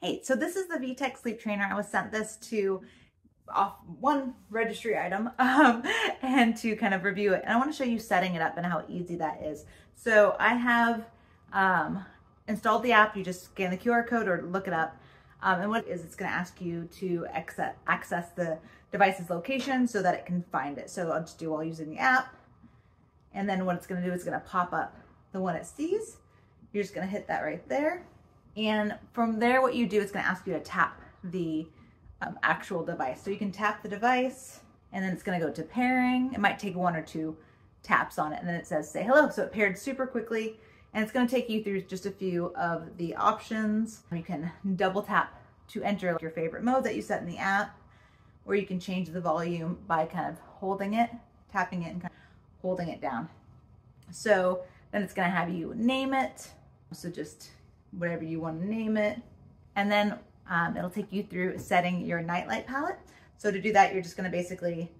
Hey, so this is the Vtech sleep trainer. I was sent this to off one registry item and to kind of review it. And I want to show you setting it up and how easy that is. So I have installed the app. You just scan the QR code or look it up. And what it is, it's going to ask you to access the device's location so that it can find it. So I'll just do while using the app. And then what it's going to do is going to pop up the one it sees. You're just going to hit that right there. And from there, what you do is going to ask you to tap the actual device. So you can tap the device and then it's going to go to pairing. It might take one or two taps on it and then it says say hello. So it paired super quickly and it's going to take you through just a few of the options. You can double tap to enter your favorite mode that you set in the app, or you can change the volume by kind of holding it, tapping it and kind of holding it down. So then it's going to have you name it. So just whatever you want to name it. And then it'll take you through setting your nightlight palette. So to do that, you're just going to basically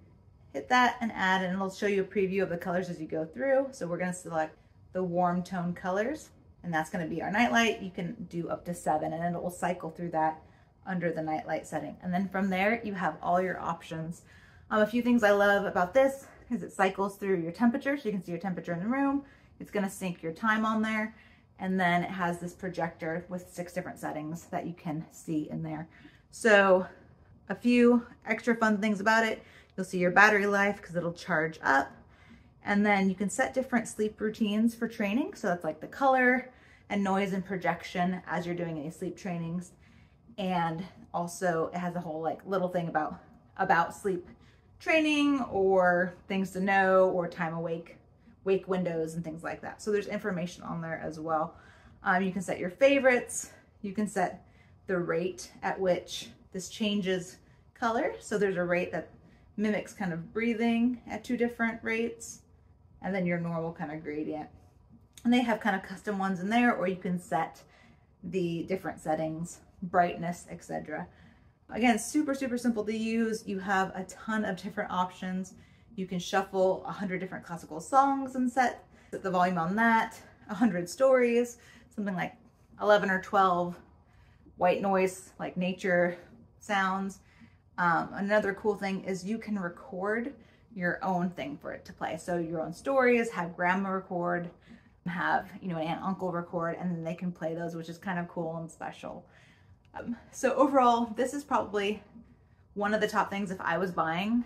hit that and add, and it'll show you a preview of the colors as you go through. So we're going to select the warm tone colors, and that's going to be our nightlight. You can do up to 7, and it will cycle through that under the nightlight setting. And then from there, you have all your options. A few things I love about this is it cycles through your temperature, so you can see your temperature in the room. It's going to sync your time on there. And then it has this projector with 6 different settings that you can see in there. So a few extra fun things about it. You'll see your battery life because it'll charge up. And then you can set different sleep routines for training. So that's like the color and noise and projection as you're doing any sleep trainings. And also it has a whole like little thing about sleep training or things to know or time awake, wake windows and things like that. So there's information on there as well. You can set your favorites. You can set the rate at which this changes color. So there's a rate that mimics kind of breathing at 2 different rates, and then your normal kind of gradient. And they have kind of custom ones in there, or you can set the different settings, brightness, etc. Again, super, super simple to use. You have a ton of different options. You can shuffle 100 different classical songs and set the volume on that, 100 stories, something like 11 or 12 white noise, like nature sounds. Another cool thing is you can record your own thing for it to play. So your own stories, have grandma record, have, you know, an aunt, uncle record, and then they can play those, which is kind of cool and special. So overall, this is probably one of the top things if I was buying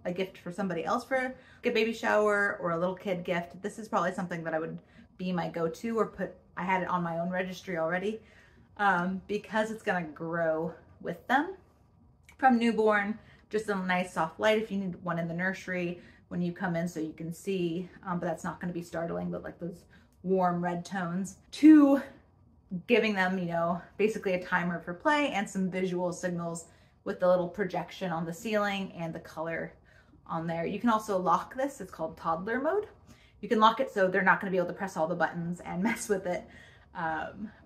a gift for somebody else for a baby shower or a little kid gift. This is probably something that I would be my go-to, or I had it on my own registry already, because it's gonna grow with them from newborn. Just a nice soft light if you need one in the nursery when you come in so you can see, but that's not gonna be startling, but like those warm red tones, to giving them, you know, basically a timer for play and some visual signals with the little projection on the ceiling and the color on there. You can also lock this. It's called toddler mode. You can lock it so they're not going to be able to press all the buttons and mess with it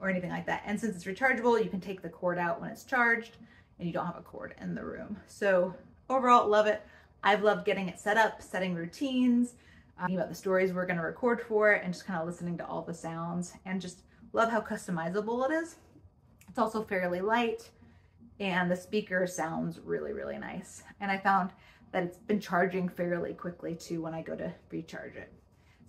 or anything like that. And since it's rechargeable, you can take the cord out when it's charged and you don't have a cord in the room. So overall, love it. I've loved getting it set up, setting routines, thinking about the stories we're going to record for it, and just kind of listening to all the sounds, and just love how customizable it is. It's also fairly light, and the speaker sounds really, really nice. And I found that it's been charging fairly quickly too when I go to recharge it.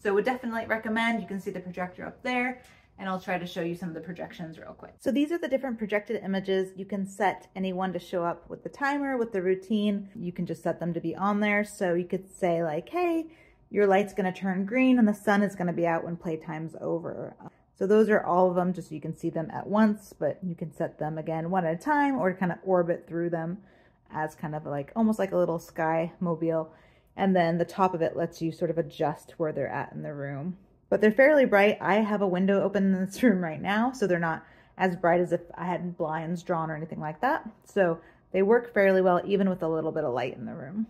So would definitely recommend. You can see the projector up there, and I'll try to show you some of the projections real quick. So these are the different projected images. You can set any one to show up with the timer, with the routine. You can just set them to be on there. So you could say like, hey, your light's gonna turn green and the sun is gonna be out when playtime's over. So those are all of them, just so you can see them at once, but you can set them again one at a time or kind of orbit through them as kind of like, almost like a little sky mobile. And then the top of it lets you sort of adjust where they're at in the room. But they're fairly bright. I have a window open in this room right now, so they're not as bright as if I had blinds drawn or anything like that. So they work fairly well, even with a little bit of light in the room.